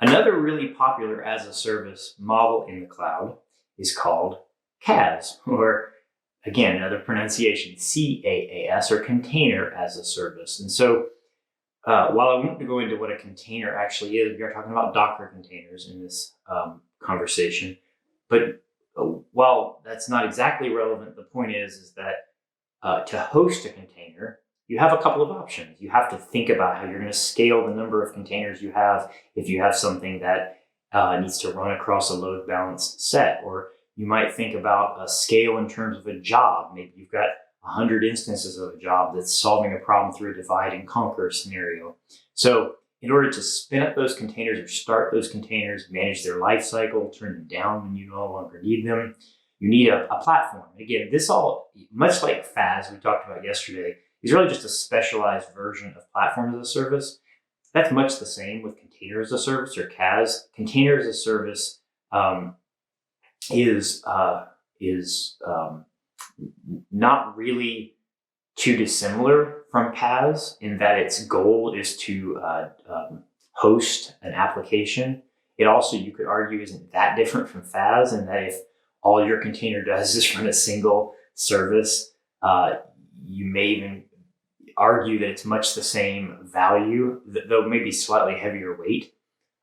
Another really popular as a service model in the cloud is called CaaS, or again, another pronunciation, CaaS, or container as a service. And so while I won't go into what a container actually is, we are talking about Docker containers in this conversation. But while that's not exactly relevant, the point is that to host a container, you have a couple of options. You have to think about how you're going to scale the number of containers you have if you have something that needs to run across a load balanced set. Or you might think about a scale in terms of a job. Maybe you've got 100 instances of a job that's solving a problem through a divide and conquer scenario. So in order to spin up those containers or start those containers, manage their life cycle, turn them down when you no longer need them, you need a platform. Again, this all, much like FaaS we talked about yesterday, is really just a specialized version of platform as a service. That's much the same with container as a service, or CaaS. Container as a service is not really too dissimilar from CaaS in that its goal is to host an application. It also, you could argue, isn't that different from FaaS in that if all your container does is run a single service, you may even argue that it's much the same value, though maybe slightly heavier weight,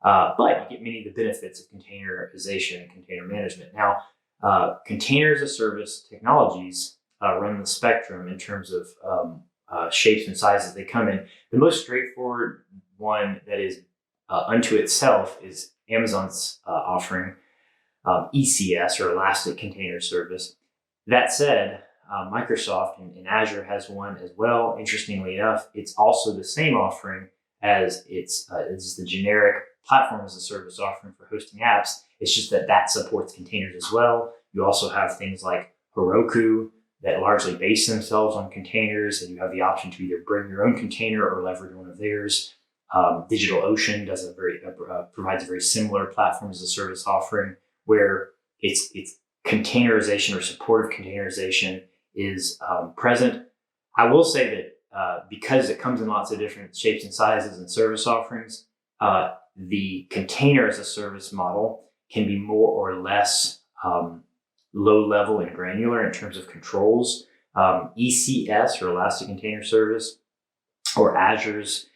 but you get many of the benefits of containerization and container management. Now, container as a service technologies run the spectrum in terms of shapes and sizes they come in. The most straightforward one that is unto itself is Amazon's offering, ECS, or Elastic Container Service. That said, Microsoft and Azure has one as well. Interestingly enough, it's also the same offering as it's the generic platform as a service offering for hosting apps. It's just that supports containers as well. You also have things like Heroku that largely base themselves on containers, and you have the option to either bring your own container or leverage one of theirs. DigitalOcean does provides a very similar platform as a service offering where it's containerization or supportive containerization is present. I will say that because it comes in lots of different shapes and sizes and service offerings, the container as a service model can be more or less low level and granular in terms of controls. ECS, or Elastic Container Service, or Azure's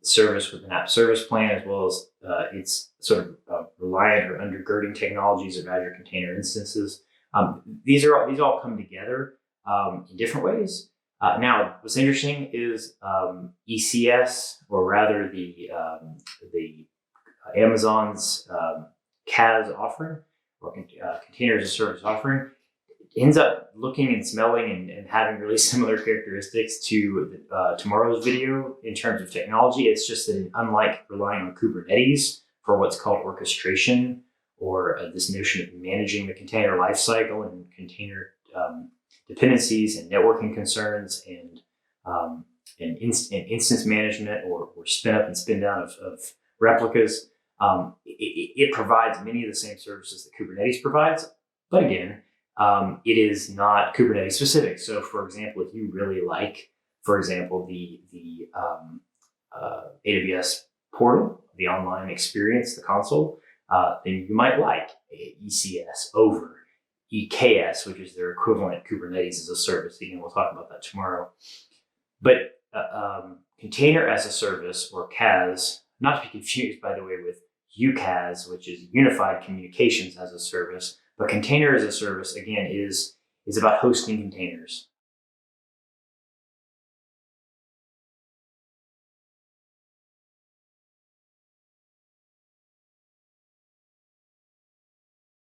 service with an app service plan, as well as its sort of reliant or undergirding technologies of Azure Container Instances. These all come together in different ways. Now, what's interesting is ECS, or rather the Amazon's CaaS offering, or Container as a Service offering, ends up looking and smelling and having really similar characteristics to tomorrow's video in terms of technology. It's just that, unlike relying on Kubernetes for what's called orchestration, or this notion of managing the container lifecycle and container dependencies and networking concerns and instance management, or spin up and spin down of replicas, it provides many of the same services that Kubernetes provides. But again, it is not Kubernetes specific. So, for example, if you really like, for example, the AWS portal, the online experience, the console, then you might like ECS over EKS, which is their equivalent Kubernetes as a service. Again, we'll talk about that tomorrow. But container as a service, or CaaS, not to be confused, by the way, with UCaaS, which is Unified Communications as a Service. But container as a service, again, is about hosting containers.